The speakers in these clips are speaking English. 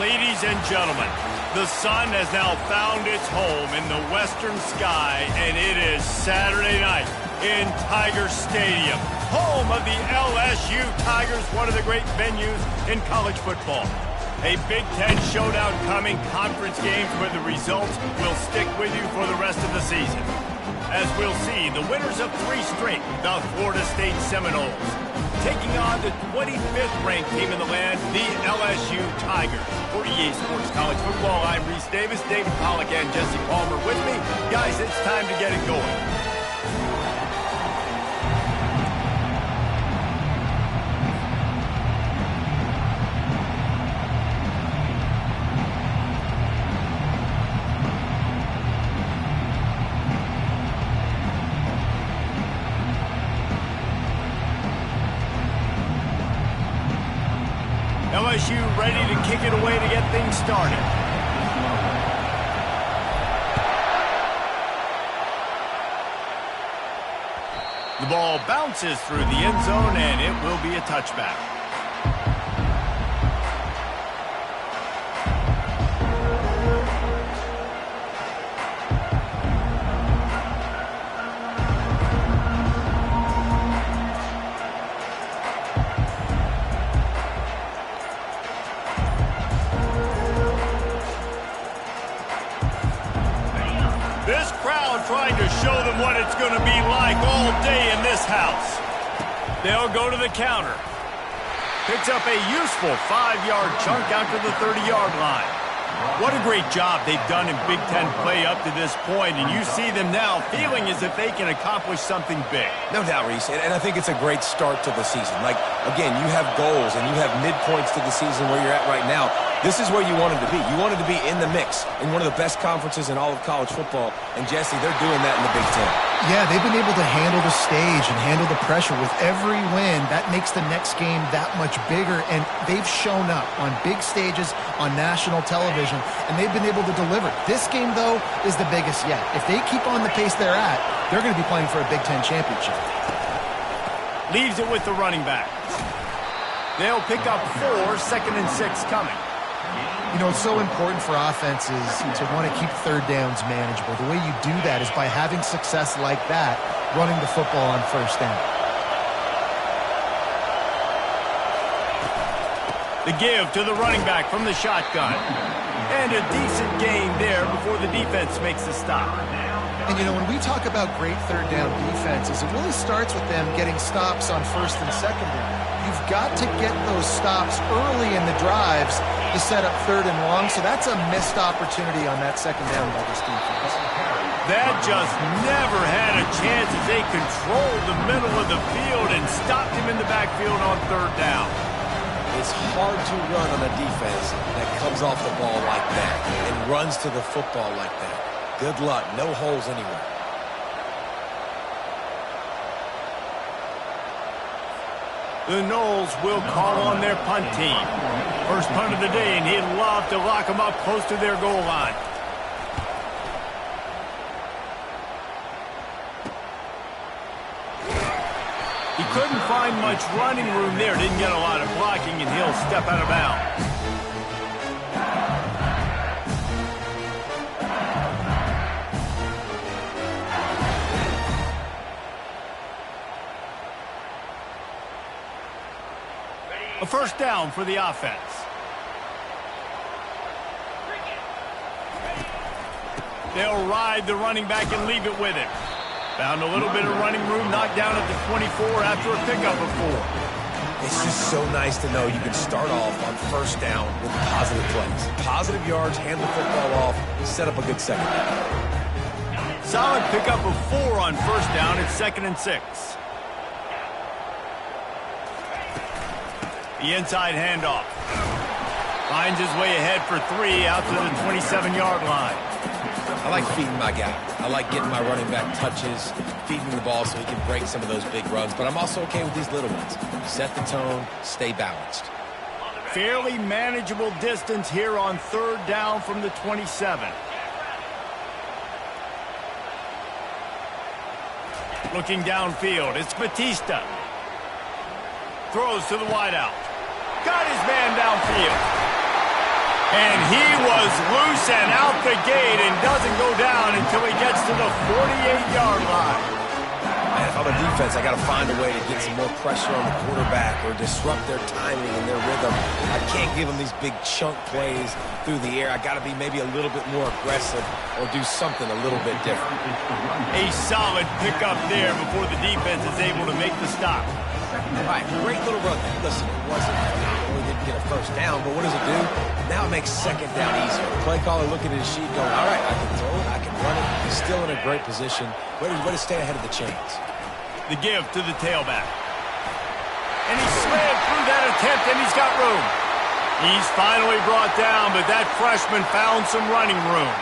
Ladies and gentlemen, the sun has now found its home in the western sky, and it is Saturday night in Tiger Stadium, home of the LSU Tigers, one of the great venues in college football. A Big Ten showdown coming, conference games where the results will stick with you for the rest of the season. As we'll see, the winners of 3 straight, the Florida State Seminoles, taking on the 25th ranked team in the land, the LSU Tigers. For EA Sports College Football, I'm Reese Davis, David Pollack, and Jesse Palmer with me. Guys, it's time to get it going. LSU ready to kick it away to get things started. The ball bounces through the end zone, and it will be a touchback. Trying to show them what it's going to be like all day in this house. They'll go to the counter. Picks up a useful 5-yard chunk out to the 30-yard line. What a great job they've done in Big Ten play up to this point, and you see them now feeling as if they can accomplish something big. No doubt, Reese, and I think it's a great start to the season. Like, again, you have goals and you have midpoints to the season where you're at right now. This is where you wanted to be. You wanted to be in the mix in one of the best conferences in all of college football, and Jesse, they're doing that in the Big Ten. Yeah, they've been able to handle the stage and handle the pressure. With every win, that makes the next game that much bigger, and they've shown up on big stages on national television, and they've been able to deliver. This game, though, is the biggest yet. If they keep on the pace they're at, they're going to be playing for a Big Ten championship. Leaves it with the running back. They'll pick up 4, 2nd and 6 coming. You know, it's so important for offenses to want to keep third downs manageable. The way you do that is by having success like that, running the football on first down. The give to the running back from the shotgun. And a decent gain there before the defense makes the stop. And, you know, when we talk about great third down defenses, it really starts with them getting stops on first and second down. You've got to get those stops early in the drives to set up third and long, so that's a missed opportunity on that second down by this defense. That just never had a chance as they controlled the middle of the field and stopped him in the backfield on third down. It's hard to run on a defense that comes off the ball like that and runs to the football like that. Good luck. No holes anywhere. The Noles will call on their punt team. First punt of the day, and he'd love to lock them up close to their goal line. He couldn't find much running room there. Didn't get a lot of blocking, and he'll step out of bounds. A first down for the offense. They'll ride the running back and leave it with him. Found a little bit of running room, knocked down at the 24 after a pickup of 4. It's just so nice to know you can start off on first down with positive plays. Positive yards, hand the football off, set up a good second down. Solid pickup of 4 on first down at 2nd and 6. The inside handoff. Finds his way ahead for 3 out to the 27-yard line. I like feeding my guy. I like getting my running back touches, feeding the ball so he can break some of those big runs. But I'm also okay with these little ones. Set the tone, stay balanced. Fairly manageable distance here on third down from the 27. Looking downfield, it's Batista. Throws to the wideout. Got his man downfield. And he was loose and out the gate and doesn't go down until he gets to the 48-yard line. Man, if I'm a defense, I got to find a way to get some more pressure on the quarterback or disrupt their timing and their rhythm. I can't give them these big chunk plays through the air. I got to be maybe a little bit more aggressive or do something a little bit different. A solid pickup there before the defense is able to make the stop. All right, great little run there. Listen, it wasn't phenomenal. We didn't get a first down, but what does it do? Now it makes second down easier. The play caller looking at his sheet going, all right, I can throw it, I can run it. He's still in a great position. Way to stay ahead of the chains. The give to the tailback. And he slid through that attempt, and he's got room. He's finally brought down, but that freshman found some running room.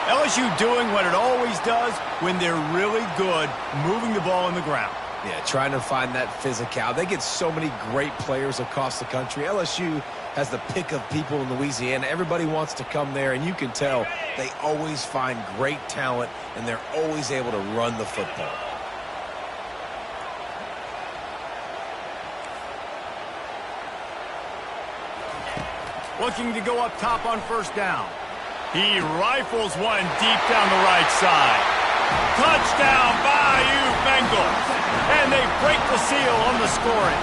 LSU doing what it always does when they're really good, moving the ball in the ground. Yeah, trying to find that physicality. They get so many great players across the country. LSU has the pick of people in Louisiana. Everybody wants to come there, and you can tell they always find great talent, and they're always able to run the football. Looking to go up top on first down. He rifles one deep down the right side. Touchdown, Bayou Bengals. And they break the seal on the scoring.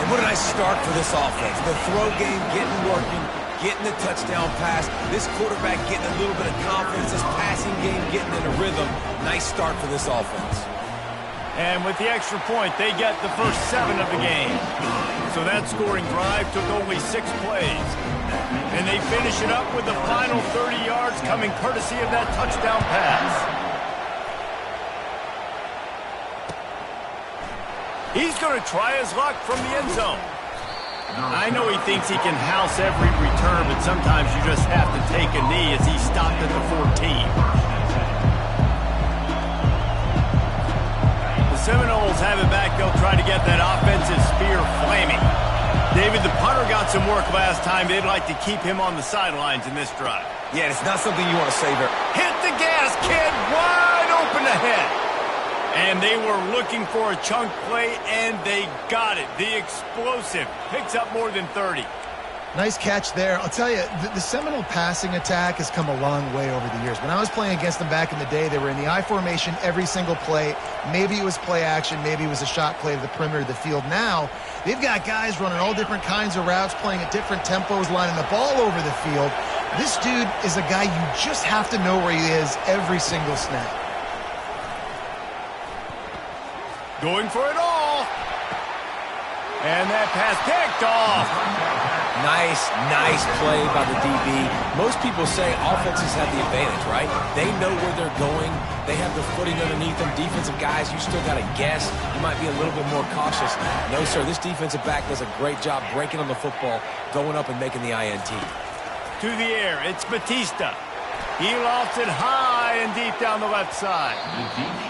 And what a nice start for this offense. The throw game getting working, getting the touchdown pass. This quarterback getting a little bit of confidence. This passing game getting in a rhythm. Nice start for this offense. And with the extra point, they get the first 7 of the game. So that scoring drive took only 6 plays. And they finish it up with the final 30 yards coming courtesy of that touchdown pass. He's going to try his luck from the end zone. I know he thinks he can house every return, but sometimes you just have to take a knee as he stopped at the 14. Seminoles have it back. They'll try to get that offensive spear flaming. David, the punter got some work last time. They'd like to keep him on the sidelines in this drive. Yeah, it's not something you want to savor. Hit the gas, kid. Wide open ahead. And they were looking for a chunk play, and they got it. The explosive picks up more than 30. Nice catch there. I'll tell you, the Seminole passing attack has come a long way over the years. When I was playing against them back in the day, they were in the I formation every single play. Maybe it was play action. Maybe it was a shot play to the perimeter of the field. Now, they've got guys running all different kinds of routes, playing at different tempos, lining the ball over the field. This dude is a guy you just have to know where he is every single snap. Going for it all. And that pass picked off. Nice play by the DB. Most people say offenses have the advantage, right? They know where they're going. They have the footing underneath them. Defensive guys, you still got to guess. You might be a little bit more cautious. No, sir, this defensive back does a great job breaking on the football, going up and making the INT. To the air, it's Batista. He lofts it high and deep down the left side.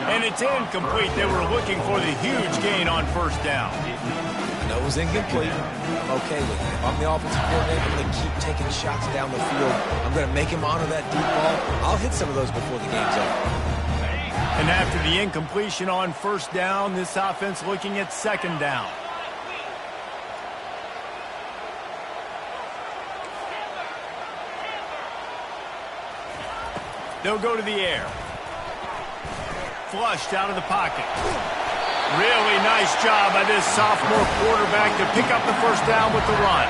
And it's incomplete. They were looking for the huge gain on first down. No, it was incomplete. I'm okay with it. If I'm the offensive coordinator, I'm going to keep taking shots down the field. I'm going to make him honor that deep ball. I'll hit some of those before the game's over. And after the incompletion on first down, this offense looking at second down. They'll go to the air. Flushed out of the pocket. Really nice job by this sophomore quarterback to pick up the first down with the run.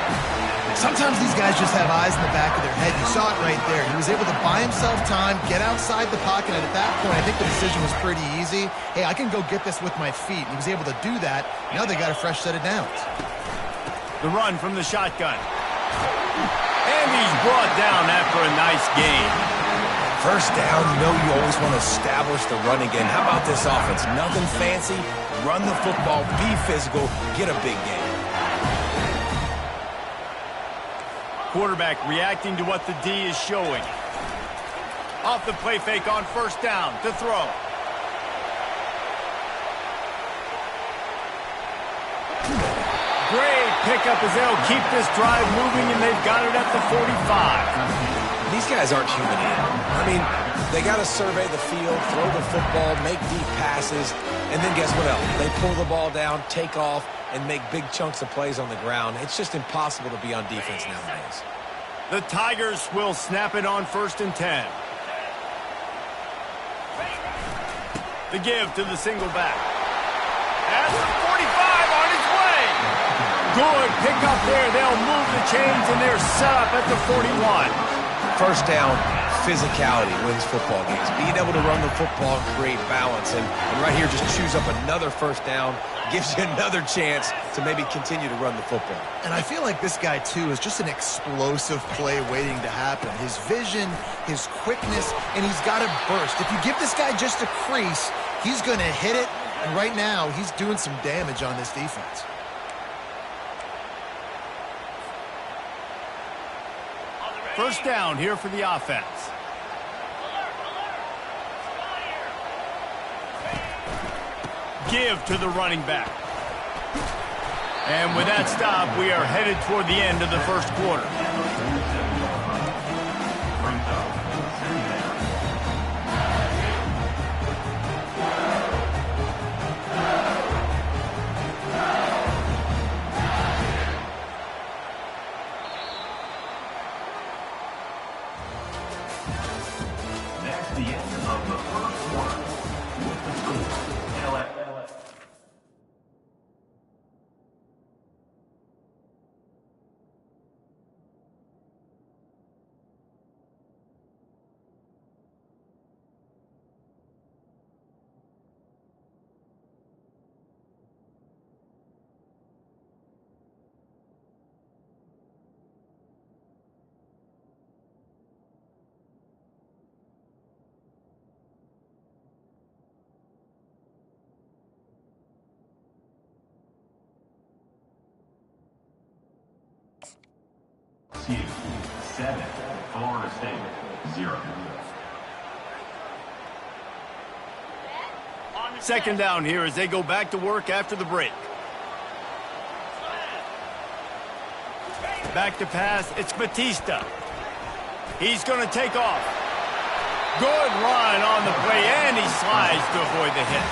Sometimes these guys just have eyes in the back of their head. You saw it right there. He was able to buy himself time, get outside the pocket, and at that point, I think the decision was pretty easy. Hey, I can go get this with my feet. He was able to do that. Now they got a fresh set of downs. The run from the shotgun. And he's brought down after a nice gain. First down, you know you always want to establish the running game. How about this offense? Nothing fancy. Run the football, be physical, get a big game. Quarterback reacting to what the D is showing. Off the play fake on first down to throw. Great pickup as they'll keep this drive moving, and they've got it at the 45. These guys aren't human animals. I mean, they got to survey the field, throw the football, make deep passes, and then guess what else? They pull the ball down, take off, and make big chunks of plays on the ground. It's just impossible to be on defense nowadays. The Tigers will snap it on 1st and 10. The give to the single back. At the 45 on its way. Good pick up there. They'll move the chains, and they're set up at the 41. First down, physicality wins football games. Being able to run the football, create balance, and right here just choose up another first down, gives you another chance to maybe continue to run the football. And I feel like this guy, too, is just an explosive play waiting to happen. His vision, his quickness, and he's got a burst. If you give this guy just a crease, he's going to hit it, and right now he's doing some damage on this defense. First down here for the offense. Give to the running back. And with that stop, we are headed toward the end of the first quarter. The end of the first quarter with the score, NFLG. CU 7, Florida State 0. Second down here as they go back to work after the break. Back to pass. It's Batista. He's going to take off. Good run on the play, and he slides to avoid the hit.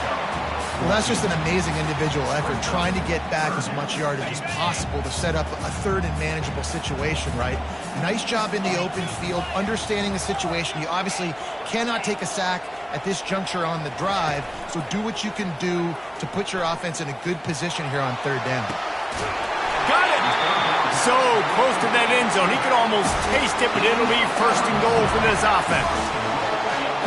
Well, that's just an amazing individual effort, trying to get back as much yardage as possible to set up a third and manageable situation, right? Nice job in the open field, understanding the situation. You obviously cannot take a sack at this juncture on the drive, so do what you can do to put your offense in a good position here on third down. Got it! So close to that end zone, he could almost taste it, but it'll be 1st and goal for this offense.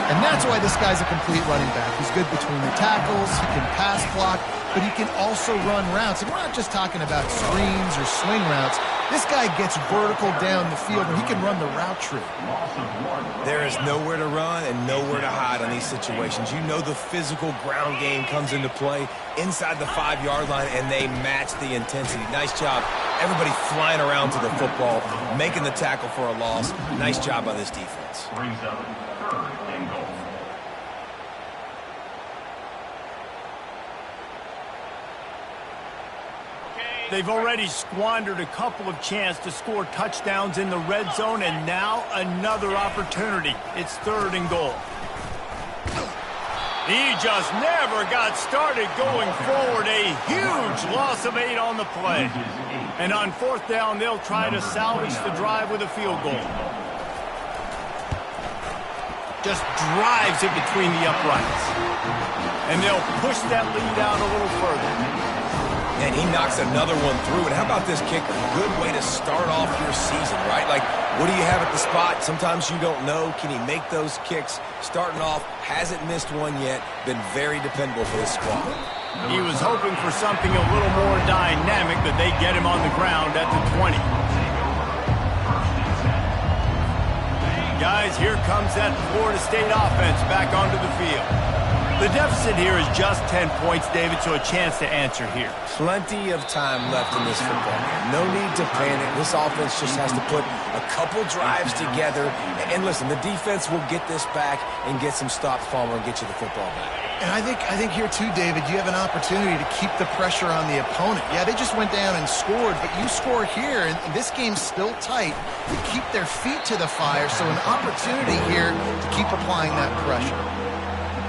And that's why this guy's a complete running back. He's good between the tackles, he can pass block, but he can also run routes. And we're not just talking about screens or swing routes. This guy gets vertical down the field, and he can run the route tree. There is nowhere to run and nowhere to hide on these situations. You know the physical ground game comes into play inside the 5-yard line, and they match the intensity. Nice job. Everybody flying around to the football, making the tackle for a loss. Nice job by this defense. Brings up 3rd and goal. They've already squandered a couple of chances to score touchdowns in the red zone, and now another opportunity. It's 3rd and goal. He just never got started going forward. A huge loss of 8 on the play. And on 4th down, they'll try to salvage the drive with a field goal. Just drives it between the uprights. And they'll push that lead out a little further. And he knocks another one through. And how about this kicker? Good way to start off your season, right? Like, what do you have at the spot? Sometimes you don't know. Can he make those kicks? Starting off, hasn't missed one yet. Been very dependable for this squad. He was hoping for something a little more dynamic, but they get him on the ground at the 20. Guys, here comes that Florida State offense back onto the field. The deficit here is just 10 points, David, so a chance to answer here. Plenty of time left in this football game. No need to panic. This offense just has to put a couple drives together. And listen, the defense will get this back and get some stops, Palmer, and get you the football back. And I think here too, David, you have an opportunity to keep the pressure on the opponent. Yeah, they just went down and scored, but you score here, and this game's still tight. You keep their feet to the fire, so an opportunity here to keep applying that pressure.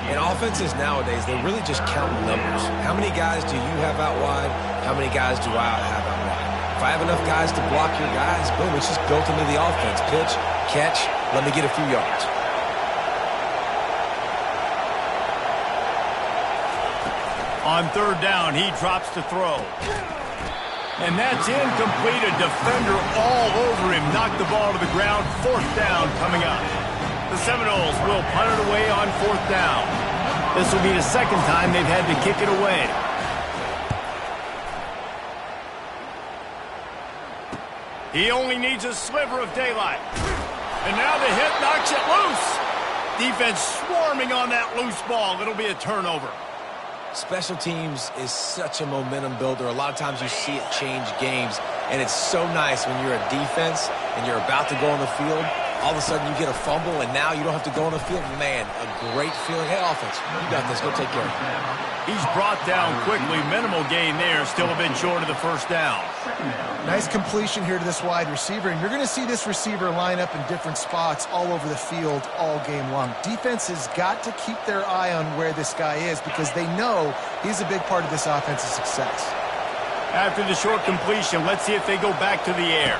And offenses nowadays, they're really just counting numbers. How many guys do you have out wide? How many guys do I have out wide? If I have enough guys to block your guys, boom, it's just built into the offense. Pitch, catch, let me get a few yards. On third down, he drops to throw. And that's incomplete. A defender all over him. Knocked the ball to the ground. Fourth down coming up. The Seminoles will punt it away on fourth down. This will be the second time they've had to kick it away. He only needs a sliver of daylight. And now the hit knocks it loose. Defense swarming on that loose ball. It'll be a turnover. Special teams is such a momentum builder. A lot of times you see it change games, and it's so nice when you're a defense and you're about to go on the field. All of a sudden you get a fumble, and now you don't have to go on the field. Man, a great feeling. Hey, offense, you got this. Go take care of it. He's brought down quickly. Minimal gain there. Still a bit short of the first down. Nice completion here to this wide receiver, and you're going to see this receiver line up in different spots all over the field all game long. Defense has got to keep their eye on where this guy is because they know he's a big part of this offense's success. After the short completion, let's see if they go back to the air.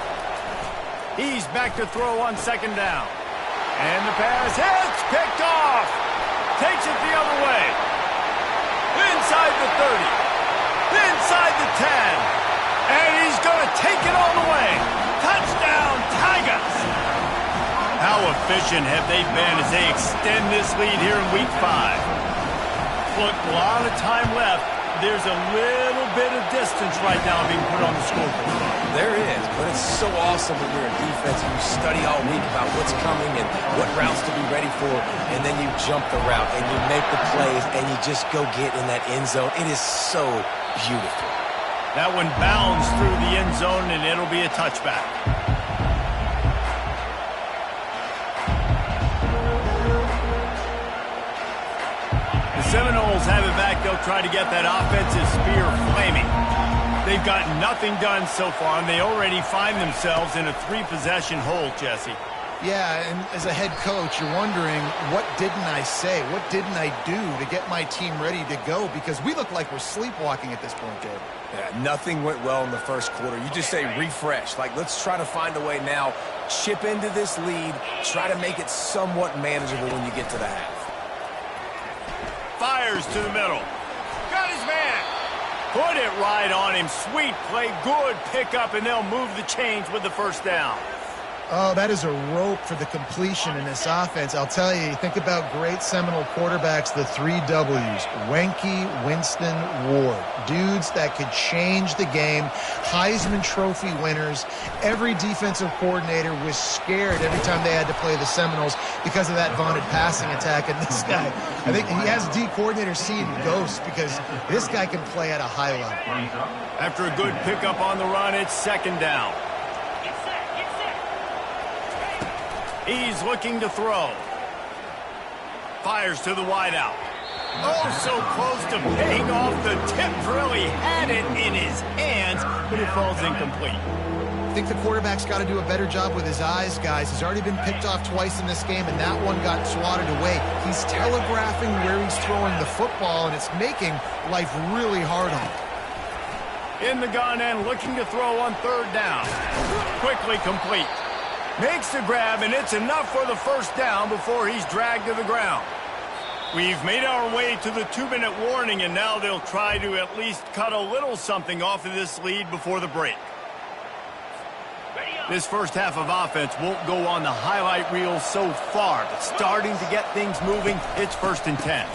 He's back to throw on second down. And the pass hits, picked off. Takes it the other way. Inside the 30. Inside the 10. And he's going to take it all the way. Touchdown, Tigers. How efficient have they been as they extend this lead here in Week 5? Look, a lot of time left. There's a little bit of distance right now being put on the scoreboard. There is, but it's so awesome when you're a defense and you study all week about what's coming and what routes to be ready for, and then you jump the route and you make the plays and you just go get in that end zone. It is so beautiful. That one bounds through the end zone, and it'll be a touchback. The Seminoles have it back. They'll try to get that offensive spear flaming. They've got nothing done so far, and they already find themselves in a 3-possession hole, Jesse. Yeah, and as a head coach, you're wondering, what didn't I say? What didn't I do to get my team ready to go? Because we look like we're sleepwalking at this point, Gabe. Yeah, nothing went well in the first quarter. You just say refresh. Like, let's try to find a way now. Chip into this lead. Try to make it somewhat manageable when you get to the half. Fires to the middle. Got his man. Put it right on him. Sweet play. Good pickup, and they'll move the chains with the first down. Oh, that is a rope for the completion in this offense. I'll tell you, think about great Seminole quarterbacks, the 3 W's. Wenke, Winston, Ward. Dudes that could change the game. Heisman Trophy winners. Every defensive coordinator was scared every time they had to play the Seminoles because of that vaunted passing attack. And this guy, I think he has D coordinator seeing ghosts because this guy can play at a high level. After a good pickup on the run, it's second down. He's looking to throw. Fires to the wideout. Oh, so close to paying off the tip drill. He had it in his hands, but it falls incomplete. I think the quarterback's got to do a better job with his eyes, guys. He's already been picked off twice in this game, and that one got swatted away. He's telegraphing where he's throwing the football, and it's making life really hard on him. In the gun and looking to throw on third down. Quickly complete. Makes the grab, and it's enough for the first down before he's dragged to the ground. We've made our way to the 2-minute warning, and now they'll try to at least cut a little something off of this lead before the break. This first half of offense won't go on the highlight reel so far, but starting to get things moving, it's 1st and 10.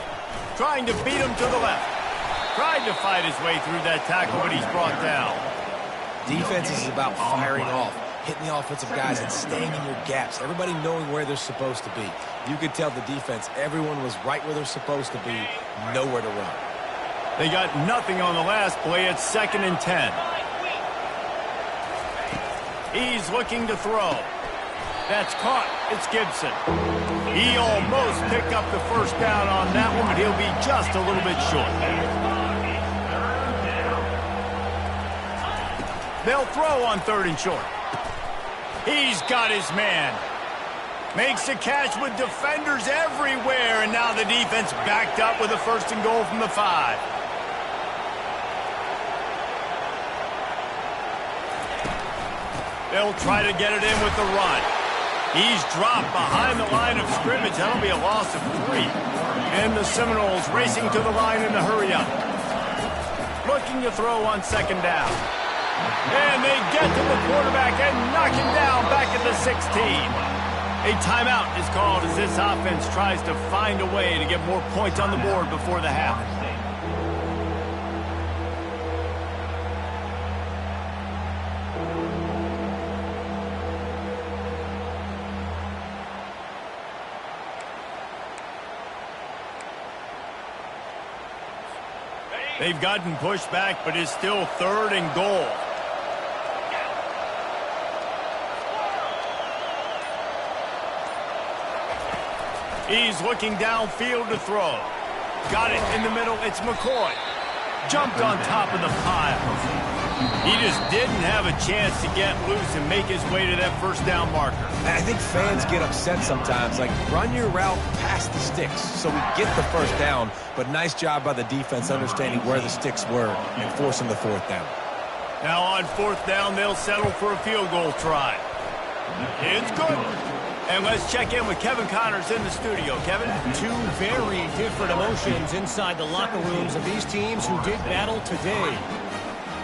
Trying to beat him to the left. Tried to fight his way through that tackle, but he's brought down. Defense is about firing off, hitting the offensive guys and staying in your gaps. Everybody knowing where they're supposed to be. You could tell the defense, everyone was right where they're supposed to be, nowhere to run. They got nothing on the last play. It's 2nd and 10. He's looking to throw. That's caught. It's Gibson. He almost picked up the first down on that one, but he'll be just a little bit short. They'll throw on 3rd and short. He's got his man. Makes a catch with defenders everywhere, and now the defense backed up with a 1st and goal from the 5. They'll try to get it in with the run. He's dropped behind the line of scrimmage. That'll be a loss of 3. And the Seminoles racing to the line in a hurry up. Looking to throw on 2nd down. And they get to the quarterback and knock him down back at the 16. A timeout is called as this offense tries to find a way to get more points on the board before the half. They've gotten pushed back, but it's still 3rd and goal. He's looking downfield to throw. Got it in the middle. It's McCoy. Jumped on top of the pile. He just didn't have a chance to get loose and make his way to that 1st down marker. I think fans get upset sometimes. Like, run your route past the sticks so we get the 1st down. But nice job by the defense understanding where the sticks were and forcing the 4th down. Now on 4th down, they'll settle for a field goal try. It's good. And let's check in with Kevin Connors in the studio. Kevin? 2 very different emotions inside the locker rooms of these teams who did battle today.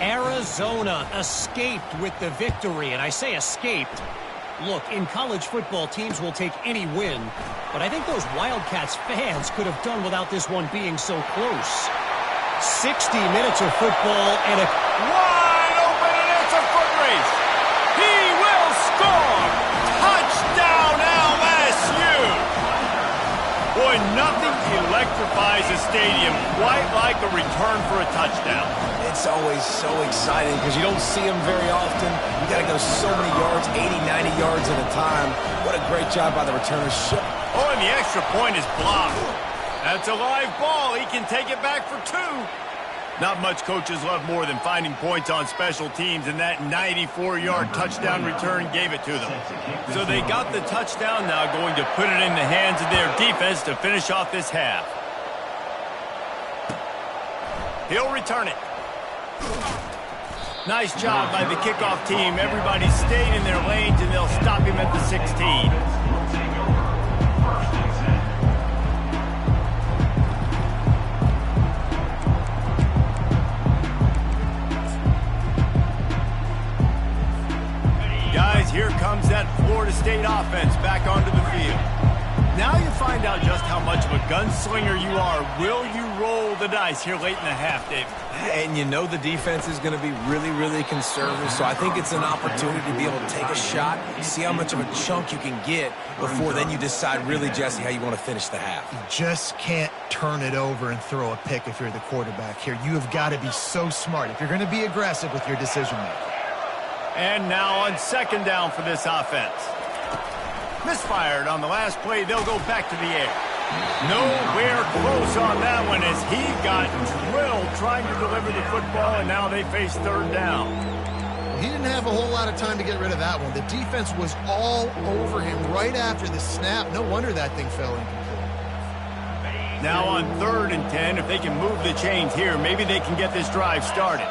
Arizona escaped with the victory, and I say escaped. Look, in college football, teams will take any win, but I think those Wildcats fans could have done without this one being so close. 60 minutes of football and a wide open, and it's a foot race. He will score. Touchdown, LSU. Boy, nothing electrifies a stadium quite like a return for a touchdown. It's always so exciting because you don't see them very often. You got to go so many yards, 80, 90 yards at a time. What a great job by the returners. Oh, and the extra point is blocked. That's a live ball. He can take it back for 2. Not much coaches love more than finding points on special teams, and that 94-yard touchdown return gave it to them. So they got the touchdown, now going to put it in the hands of their defense to finish off this half. He'll return it. Nice job by the kickoff team. Everybody stayed in their lanes, and they'll stop him at the 16. Guys, here comes that Florida State offense back onto the field. Now you find out just how much of a gunslinger you are. Will you roll the dice here late in the half, Dave? And you know the defense is going to be really, really conservative, so I think it's an opportunity to be able to take a shot, see how much of a chunk you can get before then you decide really, Jesse, how you want to finish the half. You just can't turn it over and throw a pick if you're the quarterback here. You have got to be so smart if you're going to be aggressive with your decision-making. And now on 2nd down for this offense. Misfired on the last play. They'll go back to the air. Nowhere close on that one as he got drilled trying to deliver the football, and now they face 3rd down. Well, he didn't have a whole lot of time to get rid of that one. The defense was all over him right after the snap. No wonder that thing fell incomplete. Now on 3rd and 10, if they can move the chains here, maybe they can get this drive started.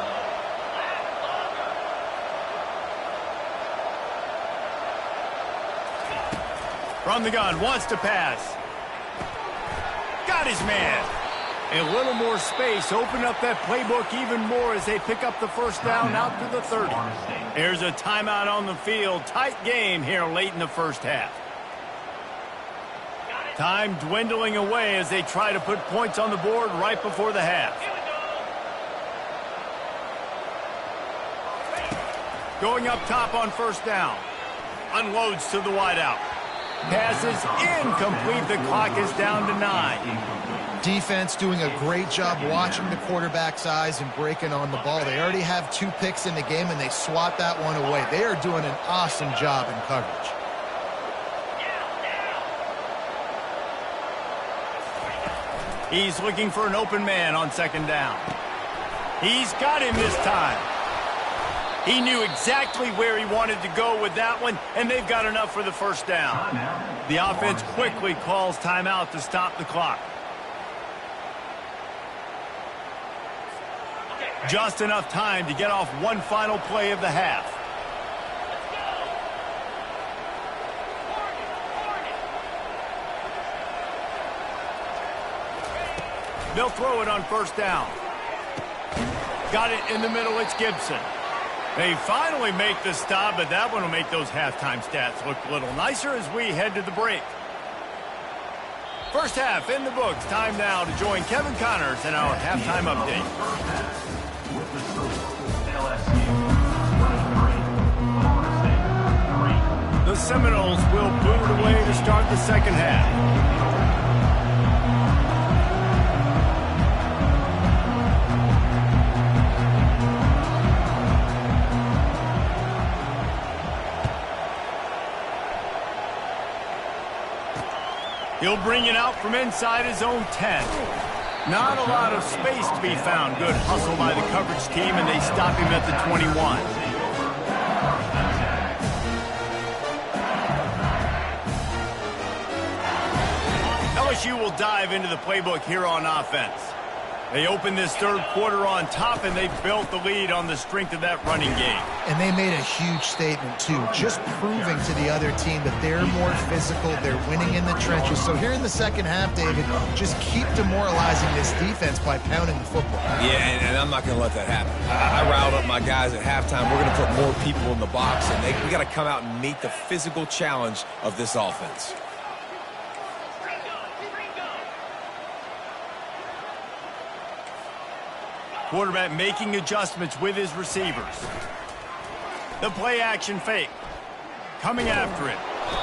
From the gun, wants to pass. Got his man. A little more space, open up that playbook even more as they pick up the 1st down out to the 30. There's a timeout on the field. Tight game here late in the 1st half. Time dwindling away as they try to put points on the board right before the half. Going up top on 1st down. Unloads to the wideout. Pass is incomplete. The clock is down to 9. Defense doing a great job watching the quarterback's eyes and breaking on the ball. They already have 2 picks in the game, and they swat that one away. They are doing an awesome job in coverage. He's looking for an open man on 2nd down. He's got him this time. He knew exactly where he wanted to go with that one, and they've got enough for the first down. The offense quickly calls timeout to stop the clock. Just enough time to get off one final play of the half. They'll throw it on first down. Got it in the middle. It's Gibson. They finally make the stop, but that one will make those halftime stats look a little nicer as we head to the break. First half in the books. Time now to join Kevin Connors in our halftime update. With the score, LSU 23, The Seminoles will boot it away to start the second half. He'll bring it out from inside his own 10. Not a lot of space to be found. Good hustle by the coverage team, and they stop him at the 21. LSU will dive into the playbook here on offense. They opened this third quarter on top, and they built the lead on the strength of that running game. And they made a huge statement, too, just proving to the other team that they're more physical, they're winning in the trenches. So here in the second half, David, just keep demoralizing this defense by pounding the football. Yeah, and I'm not going to let that happen. I riled up my guys at halftime. We're going to put more people in the box, and we got to come out and meet the physical challenge of this offense. Quarterback making adjustments with his receivers. The play action fake. Coming after it.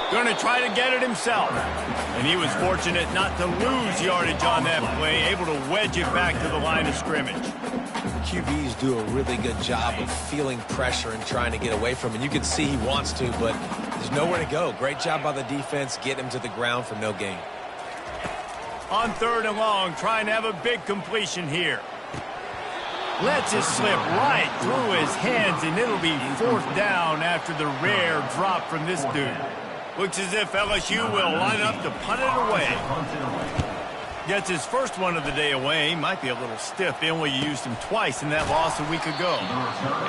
Going to try to get it himself. And he was fortunate not to lose yardage on that play, able to wedge it back to the line of scrimmage. QBs do a really good job of feeling pressure and trying to get away from it. And you can see he wants to, but there's nowhere to go. Great job by the defense, getting him to the ground for no gain. On third and long, trying to have a big completion here. Lets it slip right through his hands, and it'll be fourth down after the rare drop from this dude. Looks as if LSU will line up to punt it away. Gets his first one of the day away. Might be a little stiff. They only used him twice in that loss a week ago.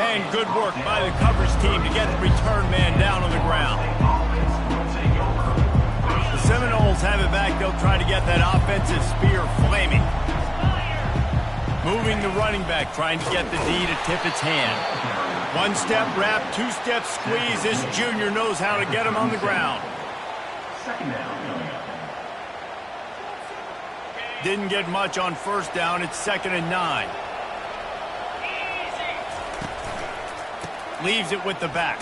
And good work by the coverage team to get the return man down on the ground. The Seminoles have it back. They'll try to get that offensive spear flaming. Moving the running back, trying to get the D to tip its hand. One step wrap, two step squeeze. This junior knows how to get him on the ground. second down. Didn't get much on first down. It's 2nd and 9. Leaves it with the back.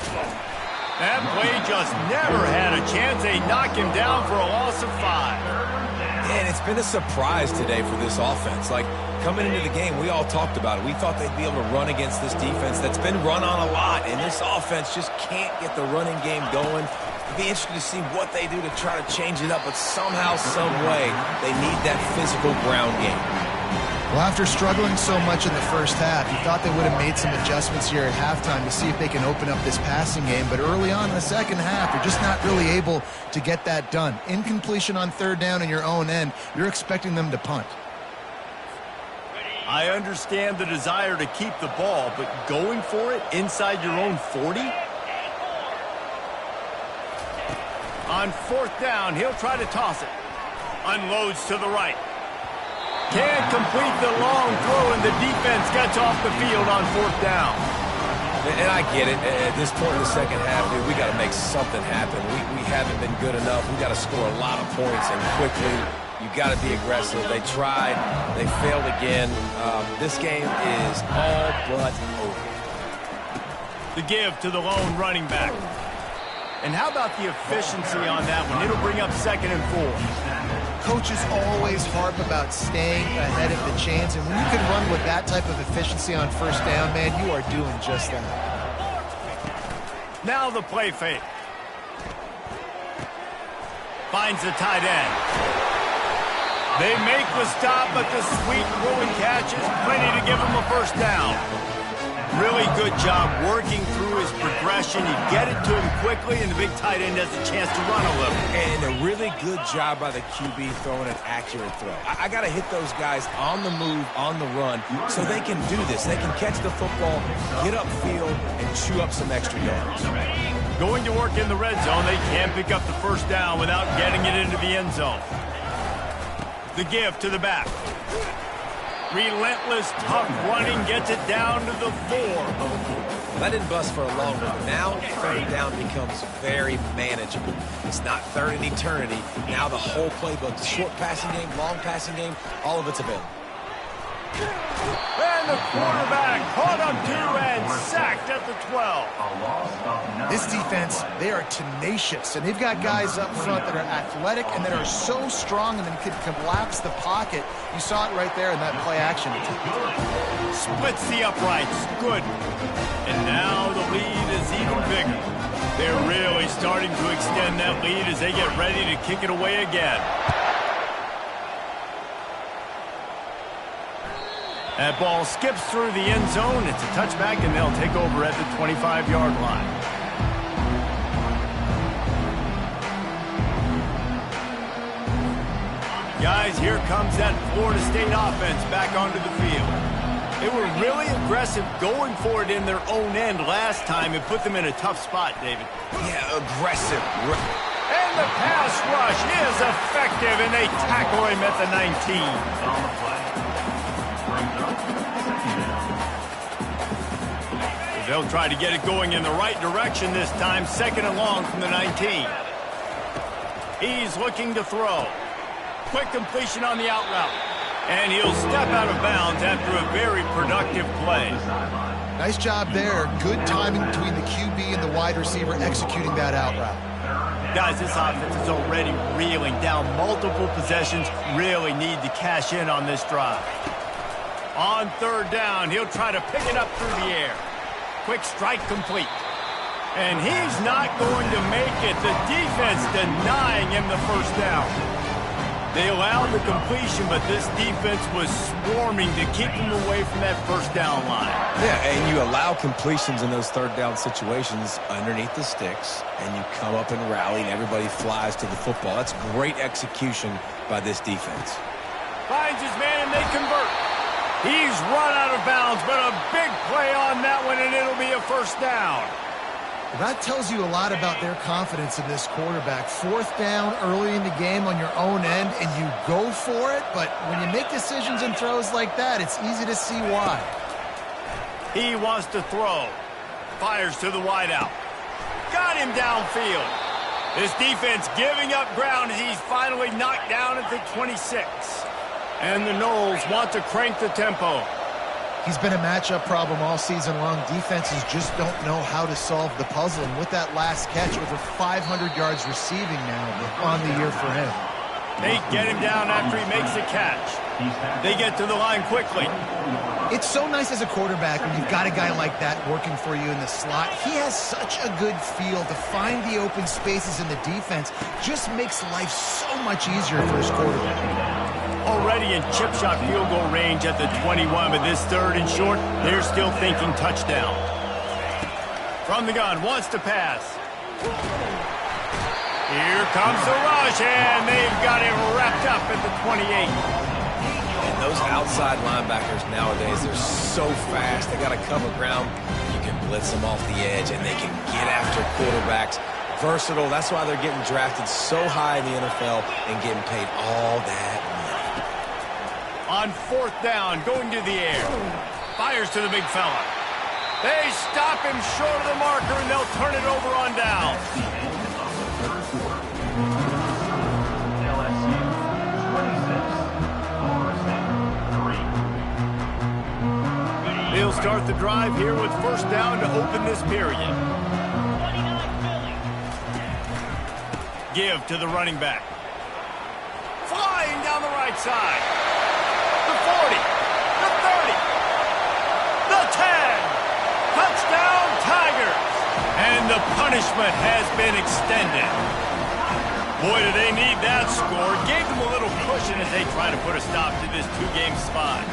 That play just never had a chance. They knock him down for a loss of 5. And it's been a surprise today for this offense. Like, coming into the game, we all talked about it. We thought they'd be able to run against this defense that's been run on a lot, and this offense just can't get the running game going. It'll be interesting to see what they do to try to change it up, but somehow, some way, they need that physical ground game. Well, after struggling so much in the first half, you thought they would have made some adjustments here at halftime to see if they can open up this passing game. But early on in the second half, you're just not really able to get that done. Incompletion on third down in your own end, you're expecting them to punt. I understand the desire to keep the ball, but going for it inside your own 40? On fourth down, he'll try to toss it. Unloads to the right. Can't complete the long throw, and the defense gets off the field on fourth down. And I get it. At this point in the second half, dude, we got to make something happen. We haven't been good enough. We got to score a lot of points, and quickly. You got to be aggressive. They tried. They failed again. This game is all but over. The give to the lone running back. And how about the efficiency on that one? It'll bring up 2nd and 4. Coaches always harp about staying ahead of the chains, and when you can run with that type of efficiency on first down, man, you are doing just that. Now the play fake. Finds the tight end. They make the stop, but the sweet throwing catch is plenty to give them a first down. Really good job working through his progression. You get it to him quickly, and the big tight end has a chance to run a little. And a really good job by the QB throwing an accurate throw. I got to hit those guys on the move, on the run, so they can do this. They can catch the football, get upfield, and chew up some extra yards. Going to work in the red zone, they can't pick up the first down without getting it into the end zone. The give to the back. Relentless, tough running gets it down to the 4. That didn't bust for a long one. Now, third down becomes very manageable. It's not third in eternity. Now the whole playbook, short passing game, long passing game, all of it's available. And the quarterback caught up to and sacked at the 12. This defense, they are tenacious, and they've got guys up front that are athletic and that are so strong and then can collapse the pocket. You saw it right there in that play action attempt. Splits the uprights. Good. And now the lead is even bigger. They're really starting to extend that lead as they get ready to kick it away again. That ball skips through the end zone. It's a touchback, and they'll take over at the 25-yard line. Guys, here comes that Florida State offense back onto the field. They were really aggressive going for it in their own end last time. It put them in a tough spot, David. Yeah, aggressive. And the pass rush is effective, and they tackle him at the 19. They'll try to get it going in the right direction this time. Second and long from the 19. He's looking to throw. Quick completion on the out route. And he'll step out of bounds after a very productive play. Nice job there. Good timing between the QB and the wide receiver executing that out route. Guys, this offense is already reeling down multiple possessions. Really need to cash in on this drive. On third down, he'll try to pick it up through the air. Quick strike complete. And he's not going to make it. The defense denying him the first down. They allowed the completion, but this defense was swarming to keep him away from that first down line. Yeah, and you allow completions in those third down situations underneath the sticks, and you come up and rally, and everybody flies to the football. That's great execution by this defense. Finds his man, and they convert. He's run out of bounds, but a big play on that one, and it'll be a first down. That tells you a lot about their confidence in this quarterback. Fourth down early in the game on your own end, and you go for it, but when you make decisions and throws like that, it's easy to see why. He wants to throw. Fires to the wideout. Got him downfield. This defense giving up ground as he's finally knocked down at the 26. And the Noles want to crank the tempo. He's been a matchup problem all season long. Defenses just don't know how to solve the puzzle. And with that last catch, over 500 yards receiving now on the year for him. They get him down after he makes the catch. They get to the line quickly. It's so nice as a quarterback when you've got a guy like that working for you in the slot. He has such a good feel to find the open spaces in the defense. Just makes life so much easier for his quarterback. Already in chip shot field goal range at the 21, but this third and short, they're still thinking touchdown. From the gun, wants to pass. Here comes the rush, and they've got him wrapped up at the 28. And those outside linebackers nowadays, they're so fast. They got to cover ground. You can blitz them off the edge, and they can get after quarterbacks. Versatile. That's why they're getting drafted so high in the NFL and getting paid all that money. On fourth down, going to the air. Fires to the big fella. They stop him short of the marker, and they'll turn it over on down. They'll start the drive here with first down to open this period. Give to the running back. Flying down the right side. The 40, the 30, the 10. Touchdown, Tigers. And the punishment has been extended. Boy, do they need that score. Gave them a little cushion as they try to put a stop to this two-game spot.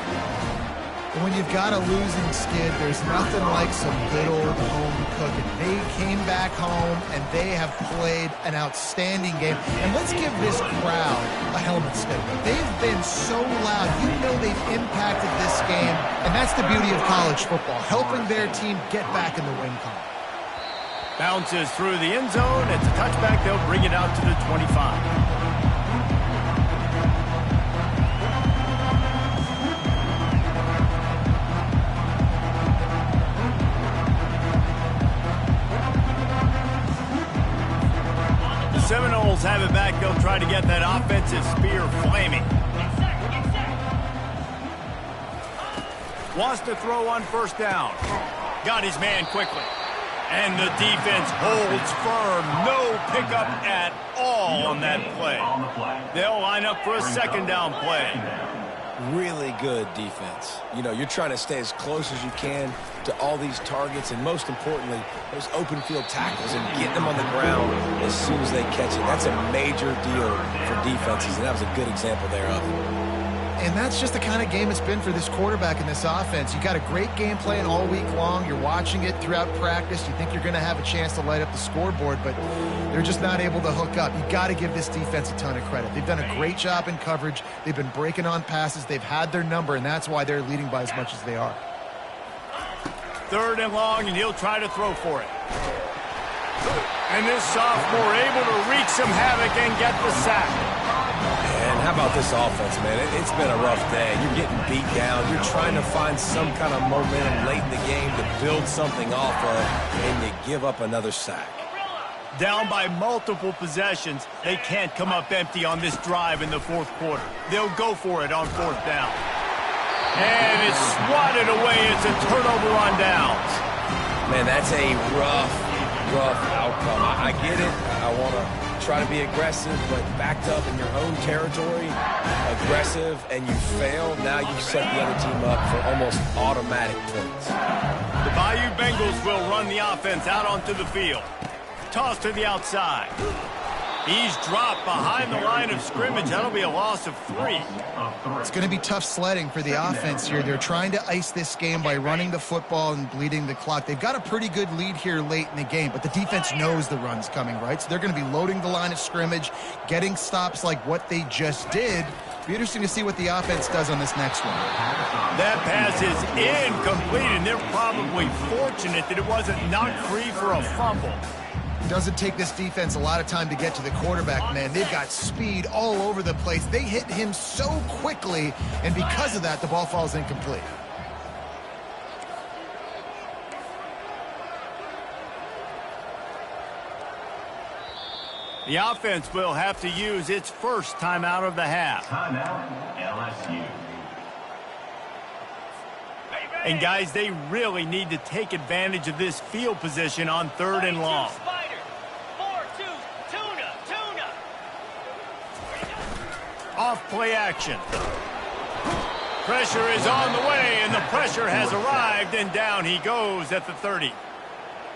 When you've got a losing skid, there's nothing like some good old home cooking. They came back home, and they have played an outstanding game. And let's give this crowd a helmet statement. They've been so loud. You know they've impacted this game, and that's the beauty of college football, helping their team get back in the win column. Bounces through the end zone. It's a touchback. They'll bring it out to the 25. Seminoles have it back. They'll try to get that offensive spear flaming. Wants to throw on first down. Got his man quickly. And the defense holds firm. No pickup at all on that play. They'll line up for a second down play. Really good defense. You know, you're trying to stay as close as you can to all these targets, and most importantly, those open field tackles, and get them on the ground as soon as they catch it. That's a major deal for defenses, and that was a good example there of it. And that's just the kind of game it's been for this quarterback in this offense. You got a great game plan all week long. You're watching it throughout practice. You think you're going to have a chance to light up the scoreboard, but they're just not able to hook up. You got to give this defense a ton of credit. They've done a great job in coverage. They've been breaking on passes. They've had their number, and that's why they're leading by as much as they are. Third and long, and he'll try to throw for it. And this sophomore able to wreak some havoc and get the sack. And how about this offense, man? It's been a rough day. You're getting beat down. You're trying to find some kind of momentum late in the game to build something off of, and you give up another sack. Down by multiple possessions, they can't come up empty on this drive in the fourth quarter. They'll go for it on fourth down. And it's swatted away. It's a turnover on downs. Man, that's a rough outcome. I get it. I want to try to be aggressive, but backed up in your own territory, aggressive, and you fail, now you've set the other team up for almost automatic points. The Bayou Bengals will run the offense out onto the field. Toss to the outside. He's dropped behind the line of scrimmage. That'll be a loss of 3. It's going to be tough sledding for the offense here. They're trying to ice this game by running the football and bleeding the clock. They've got a pretty good lead here late in the game, but the defense knows the run's coming, right? So they're going to be loading the line of scrimmage, getting stops like what they just did. It'll be interesting to see what the offense does on this next one. That pass is incomplete, and they're probably fortunate that it wasn't knocked free for a fumble. Doesn't take this defense a lot of time to get to the quarterback, man. They've got speed all over the place. They hit him so quickly, and because of that, the ball falls incomplete. The offense will have to use its first timeout of the half. Timeout, LSU. And guys, they really need to take advantage of this field position on third and long. Off play action. Pressure is on the way, and the pressure has arrived, and down he goes at the 30.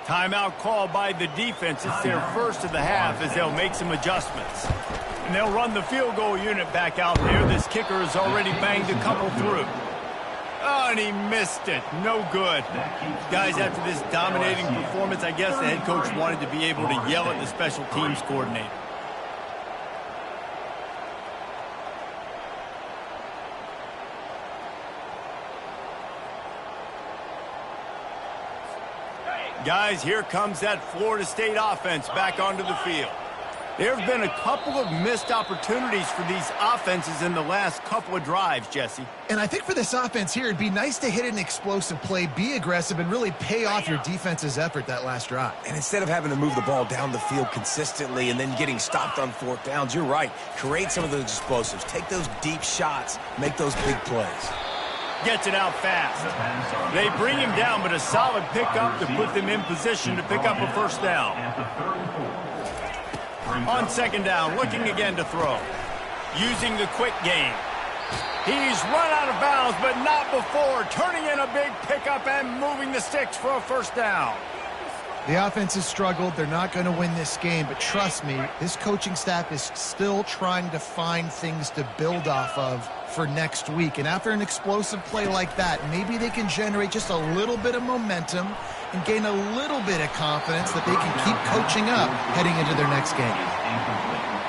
Timeout called by the defense. It's their first of the half as they'll make some adjustments. And they'll run the field goal unit back out there. This kicker has already banged a couple through. Oh, and he missed it. No good. Guys, after this dominating performance, I guess the head coach wanted to be able to yell at the special teams coordinator. Guys, here comes that Florida State offense back onto the field. There have been a couple of missed opportunities for these offenses in the last couple of drives, Jesse. And I think for this offense here, it'd be nice to hit an explosive play, be aggressive, and really pay off your defense's effort that last drive. And instead of having to move the ball down the field consistently and then getting stopped on fourth downs, you're right. Create some of those explosives. Take those deep shots. Make those big plays. Gets it out fast. They bring him down, but a solid pickup to put them in position to pick up a first down. On second down, looking again to throw. Using the quick game. He's run out of bounds, but not before. Turning in a big pickup and moving the sticks for a first down. The offense has struggled. They're not going to win this game, but trust me, this coaching staff is still trying to find things to build off of for next week. And after an explosive play like that, maybe they can generate just a little bit of momentum and gain a little bit of confidence that they can keep coaching up heading into their next game.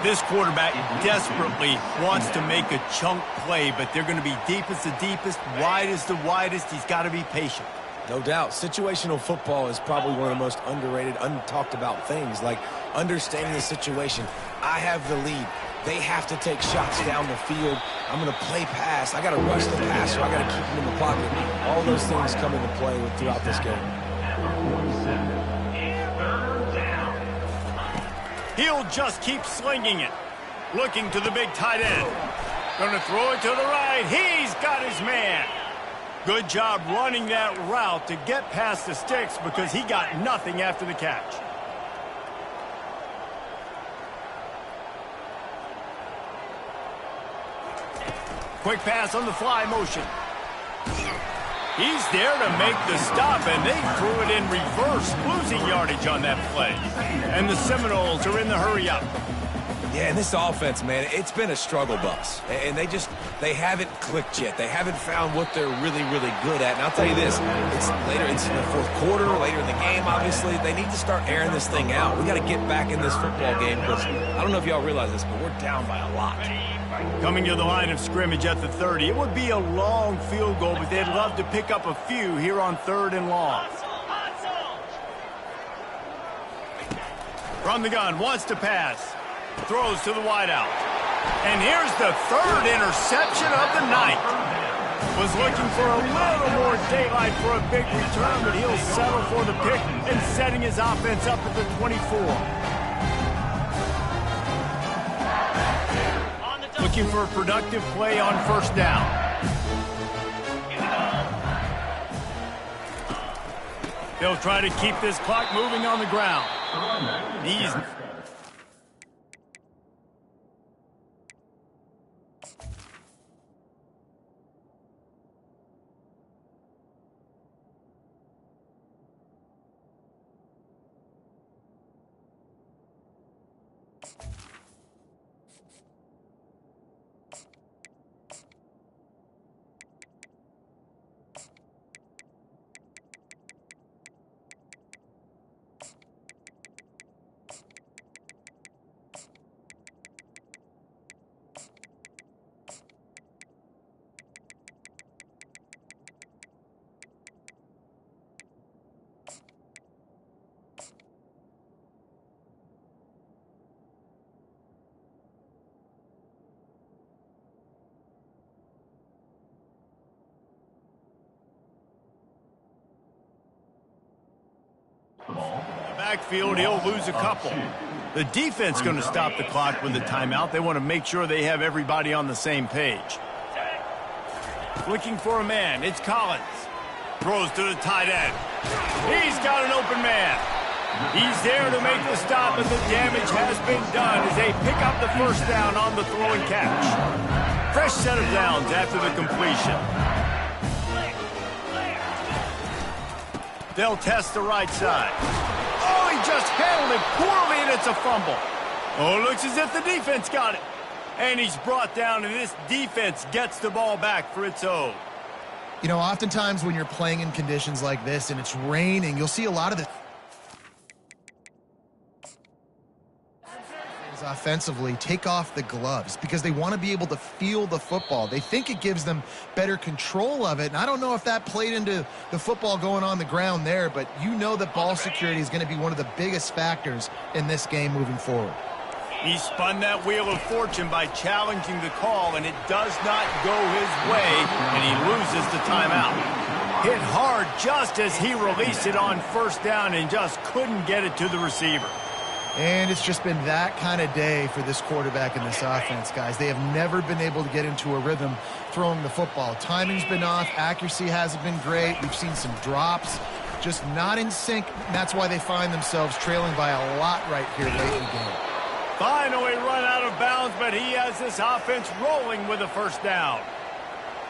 This quarterback desperately wants to make a chunk play, but they're going to be deep as the deepest, wide as the widest. He's got to be patient. No doubt. Situational football is probably one of the most underrated, untalked about things, like understanding the situation. I have the lead. They have to take shots down the field. I'm going to play pass. I got to rush the passer. I got to keep him in the pocket. All those things come into play throughout this game. He'll just keep slinging it. Looking to the big tight end. Going to throw it to the right. He's got his man. Good job running that route to get past the sticks because he got nothing after the catch. Quick pass on the fly motion. He's there to make the stop, and they threw it in reverse, losing yardage on that play. And the Seminoles are in the hurry-up. Yeah, and this offense, man, it's been a struggle bus. And they haven't clicked yet. They haven't found what they're really, really good at. And I'll tell you this, it's in the fourth quarter, later in the game, obviously. They need to start airing this thing out. We got to get back in this football game because I don't know if y'all realize this, but we're down by a lot. Coming to the line of scrimmage at the 30. It would be a long field goal, but they'd love to pick up a few here on 3rd and long. From the gun, wants to pass. Throws to the wideout. And here's the 3rd interception of the night. Was looking for a little more daylight for a big return, but he'll settle for the pick and setting his offense up at the 24. Looking for a productive play on 1st down. They'll try to keep this clock moving on the ground. Easy. Backfield, he'll lose a couple. The defense going to stop the clock with the timeout. They want to make sure they have everybody on the same page. Looking for a man. It's Collins. Throws to the tight end. He's got an open man. He's there to make the stop, but the damage has been done as they pick up the 1st down on the throw and catch. Fresh set of downs after the completion. They'll test the right side. Oh, he just handled it poorly, and it's a fumble. Oh, it looks as if the defense got it. And he's brought down, and this defense gets the ball back for its own. You know, oftentimes when you're playing in conditions like this and it's raining, you'll see a lot of this. Offensively, take off the gloves because they want to be able to feel the football. They think it gives them better control of it, and I don't know if that played into the football going on the ground there, but you know that ball security is going to be one of the biggest factors in this game moving forward. He spun that wheel of fortune by challenging the call, and it does not go his way, and he loses the timeout. Hit hard just as he released it on 1st down and just couldn't get it to the receiver. And it's just been that kind of day for this quarterback and this offense, guys. They have never been able to get into a rhythm throwing the football. Timing's been off. Accuracy hasn't been great. We've seen some drops. Just not in sync. That's why they find themselves trailing by a lot right here late in the game. Finally run out of bounds, but he has this offense rolling with a 1st down.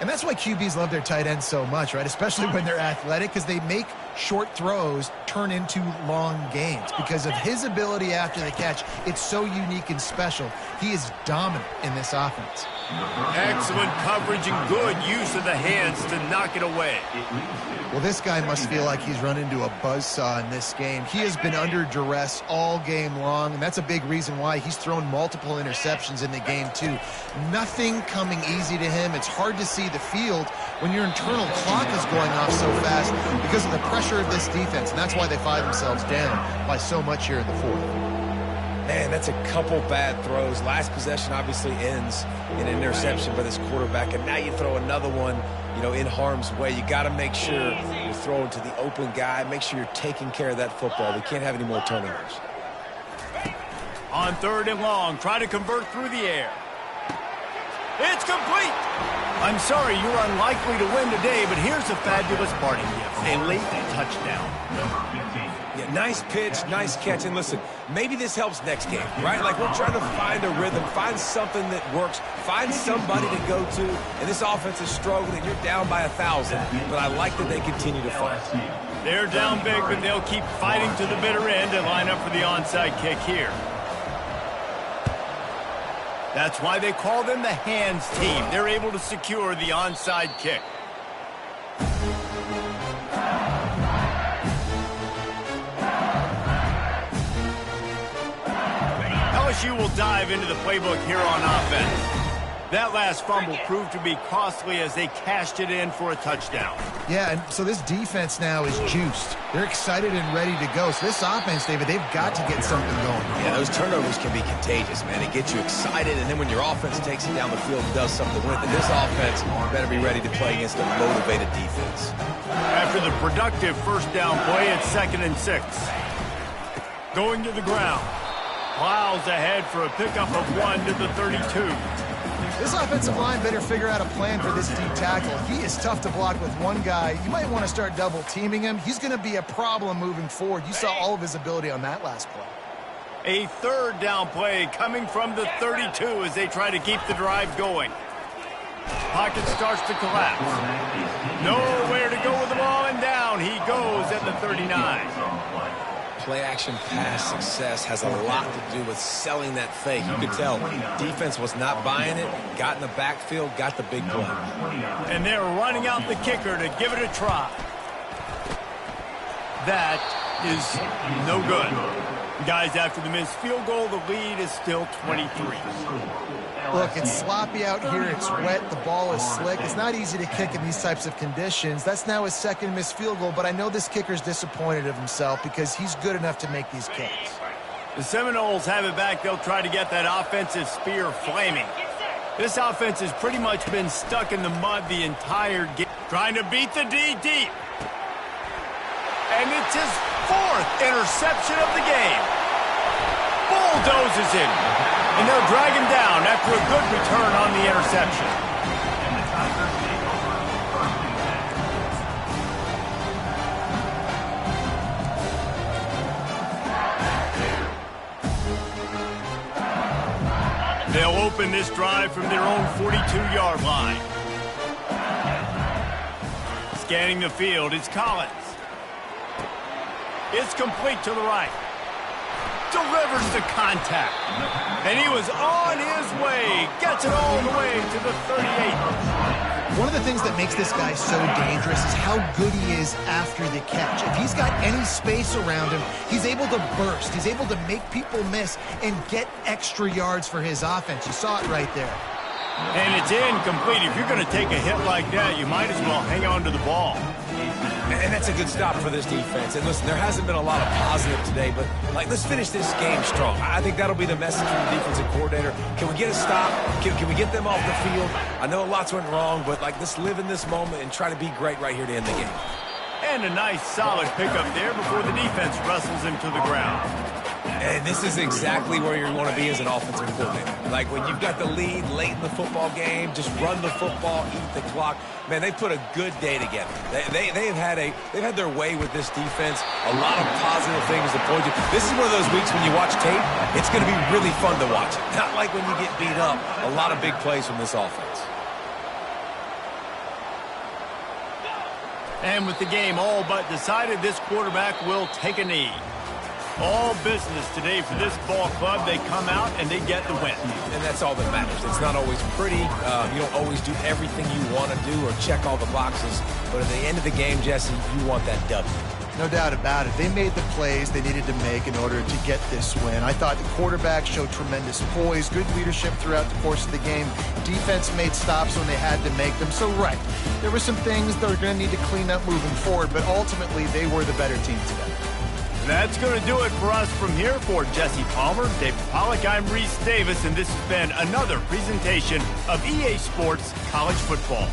And that's why QBs love their tight ends so much, right? Especially when they're athletic, because they make short throws turn into long gains because of his ability after the catch. It's so unique and special. He is dominant in this offense. Excellent coverage and good use of the hands to knock it away. Well, this guy must feel like he's run into a buzzsaw in this game. He has been under duress all game long, and that's a big reason why he's thrown multiple interceptions in the game, too. Nothing coming easy to him. It's hard to see the field when your internal clock is going off so fast because of the pressure of this defense, and that's why they find themselves down by so much here in the fourth. Man, that's a couple bad throws. Last possession obviously ends in an interception by this quarterback, and now you throw another one, in harm's way. You got to make sure you're throwing to the open guy. Make sure you're taking care of that football. We can't have any more turnovers. On 3rd and long, try to convert through the air. It's complete. I'm sorry, you're unlikely to win today, but here's a fabulous parting gift. A late touchdown. Yeah, nice pitch, nice catch. And listen, maybe this helps next game, right? Like, we're trying to find a rhythm, find something that works, find somebody to go to. And this offense is struggling. You're down by 1,000, but I like that they continue to fight. They're down big, but they'll keep fighting to the bitter end and line up for the onside kick here. That's why they call them the hands team. They're able to secure the onside kick. LSU will dive into the playbook here on offense. That last fumble proved to be costly as they cashed it in for a touchdown. Yeah, and so this defense now is juiced. They're excited and ready to go. So this offense, David, they've got to get something going. Yeah, those turnovers can be contagious, man. They get you excited, and then when your offense takes it down the field and does something with it, this offense better be ready to play against a motivated defense. After the productive first down play, it's 2nd and 6. Going to the ground. Plows ahead for a pickup of 1 to the 32. This offensive line better figure out a plan for this deep tackle. He is tough to block with one guy. You might want to start double teaming him. He's going to be a problem moving forward. You saw all of his ability on that last play. A 3rd down play coming from the 32 as they try to keep the drive going. Pocket starts to collapse. Nowhere to go with the ball, and down he goes at the 39. Play-action pass success has a lot to do with selling that fake. You could tell defense was not buying it, got in the backfield, got the big play. And they're running out the kicker to give it a try. That is no good. Guys, after the missed field goal, the lead is still 23. Look, it's sloppy out here. It's wet. The ball is slick. It's not easy to kick in these types of conditions. That's now his 2nd missed field goal, but I know this kicker's disappointed of himself because he's good enough to make these kicks. The Seminoles have it back. They'll try to get that offensive spear flaming. This offense has pretty much been stuck in the mud the entire game. Trying to beat the D deep. And it's his 4th interception of the game. Bulldozes him. And they'll drag him down after a good return on the interception. They'll open this drive from their own 42-yard line. Scanning the field, it's Collins. It's complete to the right. Delivers the contact. And he was on his way. Gets it all the way to the 38. One of the things that makes this guy so dangerous is how good he is after the catch. If he's got any space around him, he's able to burst. He's able to make people miss and get extra yards for his offense. You saw it right there. And it's incomplete. If you're going to take a hit like that, you might as well hang on to the ball. And that's a good stop for this defense. And listen, there hasn't been a lot of positive today, but, let's finish this game strong. I think that'll be the message from the defensive coordinator. Can we get a stop? Can we get them off the field? I know lots went wrong, but, let's live in this moment and try to be great right here to end the game. And a nice, solid pickup there before the defense wrestles him to the ground. And this is exactly where you want to be as an offensive coordinator. Like when you've got the lead late in the football game, just run the football, eat the clock. Man, they put a good day together. They've had their way with this defense. A lot of positive things to point to. This is one of those weeks when you watch tape, it's going to be really fun to watch it. Not like when you get beat up. A lot of big plays from this offense. And with the game all but decided, this quarterback will take a knee. All business today for this ball club. They come out and they get the win. And that's all that matters. It's not always pretty. You don't always do everything you want to do or check all the boxes. But at the end of the game, Jesse, you want that W. No doubt about it. They made the plays they needed to make in order to get this win. I thought the quarterback showed tremendous poise, good leadership throughout the course of the game. Defense made stops when they had to make them. So, right, there were some things that are going to need to clean up moving forward, but ultimately they were the better team today. That's going to do it for us from here. For Jesse Palmer, David Pollack, I'm Reese Davis, and this has been another presentation of EA Sports College Football.